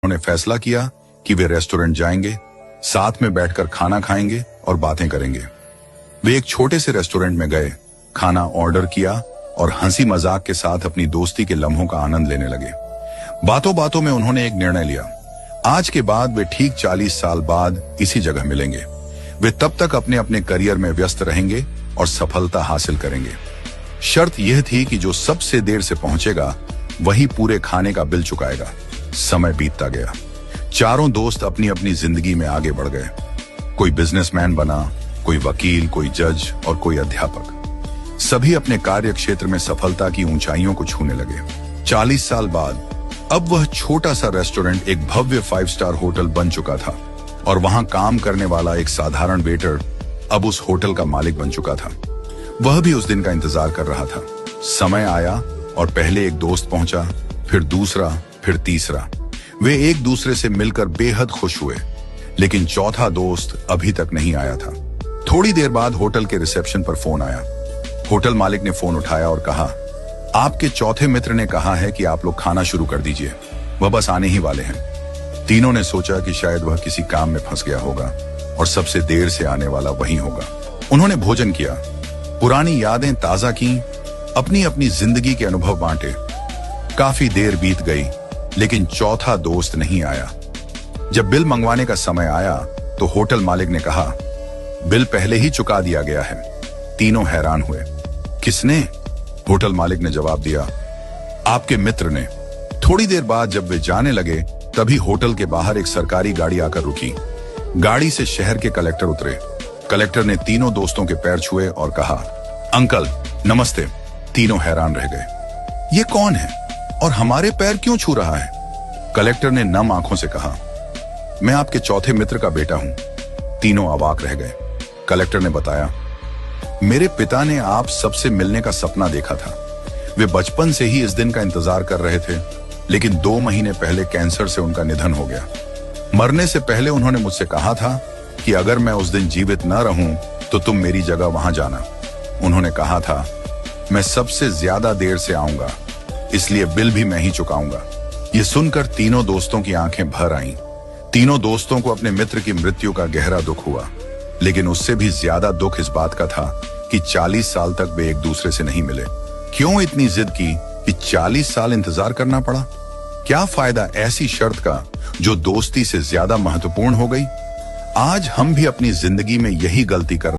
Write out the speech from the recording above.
उन्होंने फैसला किया कि वे रेस्टोरेंट जाएंगे, साथ में बैठकर खाना खाएंगे और बातें करेंगे। वे एक छोटे से रेस्टोरेंट में गए, खाना ऑर्डर किया और हंसी मजाक के साथ अपनी दोस्ती के लम्हों का आनंद लेने लगे। बातों बातों में उन्होंने एक निर्णय लिया। आज के बाद वे ठीक 40 साल बाद इसी जगह मिलेंगे। वे तब तक अपने अपने करियर में व्यस्त रहेंगे और सफलता हासिल करेंगे। शर्त यह थी कि जो सबसे देर से पहुंचेगा वही पूरे खाने का बिल चुकाएगा। समय बीतता गया। चारों दोस्त अपनी अपनी जिंदगी में आगे बढ़ गए। कोई बिजनेसमैन बना, कोई वकील, कोई जज और कोई अध्यापक। सभी अपने कार्य क्षेत्र में सफलता की ऊंचाइयों को छूने लगे। 40 साल बाद अब वह छोटा सा रेस्टोरेंट एक भव्य 5 स्टार होटल बन चुका था और वहां काम करने वाला एक साधारण वेटर अब उस होटल का मालिक बन चुका था। वह भी उस दिन का इंतजार कर रहा था। समय आया और पहले एक दोस्त पहुंचा, फिर दूसरा, फिर तीसरा। वे एक दूसरे से मिलकर बेहद खुश हुए, लेकिन चौथा दोस्त अभी तक नहीं आया था। थोड़ी देर बाद होटल के रिसेप्शन पर फोन आया। होटल मालिक ने फोन उठाया और कहा, आपके चौथे मित्र ने कहा है कि आप लोग खाना शुरू कर दीजिए, वह बस आने ही वाले हैं। तीनों ने सोचा कि शायद वह किसी काम में फंस गया होगा और सबसे देर से आने वाला वही होगा। उन्होंने भोजन किया, पुरानी यादें ताजा की, अपनी अपनी जिंदगी के अनुभव बांटे। काफी देर बीत गई, लेकिन चौथा दोस्त नहीं आया। जब बिल मंगवाने का समय आया तो होटल मालिक ने कहा, बिल पहले ही चुका दिया गया है। तीनों हैरान हुए। किसने? होटल मालिक ने जवाब दिया, आपके मित्र ने। थोड़ी देर बाद जब वे जाने लगे तभी होटल के बाहर एक सरकारी गाड़ी आकर रुकी। गाड़ी से शहर के कलेक्टर उतरे। कलेक्टर ने तीनों दोस्तों के पैर छुए और कहा, अंकल नमस्ते। तीनों हैरान रह गए। ये कौन है और हमारे पैर क्यों छू रहा है? कलेक्टर ने नम आंखों से कहा, मैं आपके चौथे मित्र का बेटा हूं। तीनों अवाक रह गए। कलेक्टर ने बताया, मेरे पिता ने आप सबसे मिलने का सपना देखा था। वे बचपन से ही इस दिन का इंतजार कर रहे थे, लेकिन 2 महीने पहले कैंसर से उनका निधन हो गया। मरने से पहले उन्होंने मुझसे कहा था कि अगर मैं उस दिन जीवित न रहूं तो तुम मेरी जगह वहां जाना। उन्होंने कहा था, मैं सबसे ज्यादा देर से आऊंगा, इसलिए बिल भी मैं ही चुकाऊंगा। ये सुनकर तीनों दोस्तों की आंखें भर आईं। तीनों दोस्तों को अपने मित्र की मृत्यु का गहरा दुख हुआ, लेकिन उससे भी ज्यादा दुख इस बात का था कि 40 साल तक वे एक दूसरे से नहीं मिले। क्यों इतनी जिद की कि 40 साल इंतजार करना पड़ा? क्या फायदा ऐसी शर्त का जो दोस्ती से ज्यादा महत्वपूर्ण हो गई? आज हम भी अपनी जिंदगी में यही गलती कर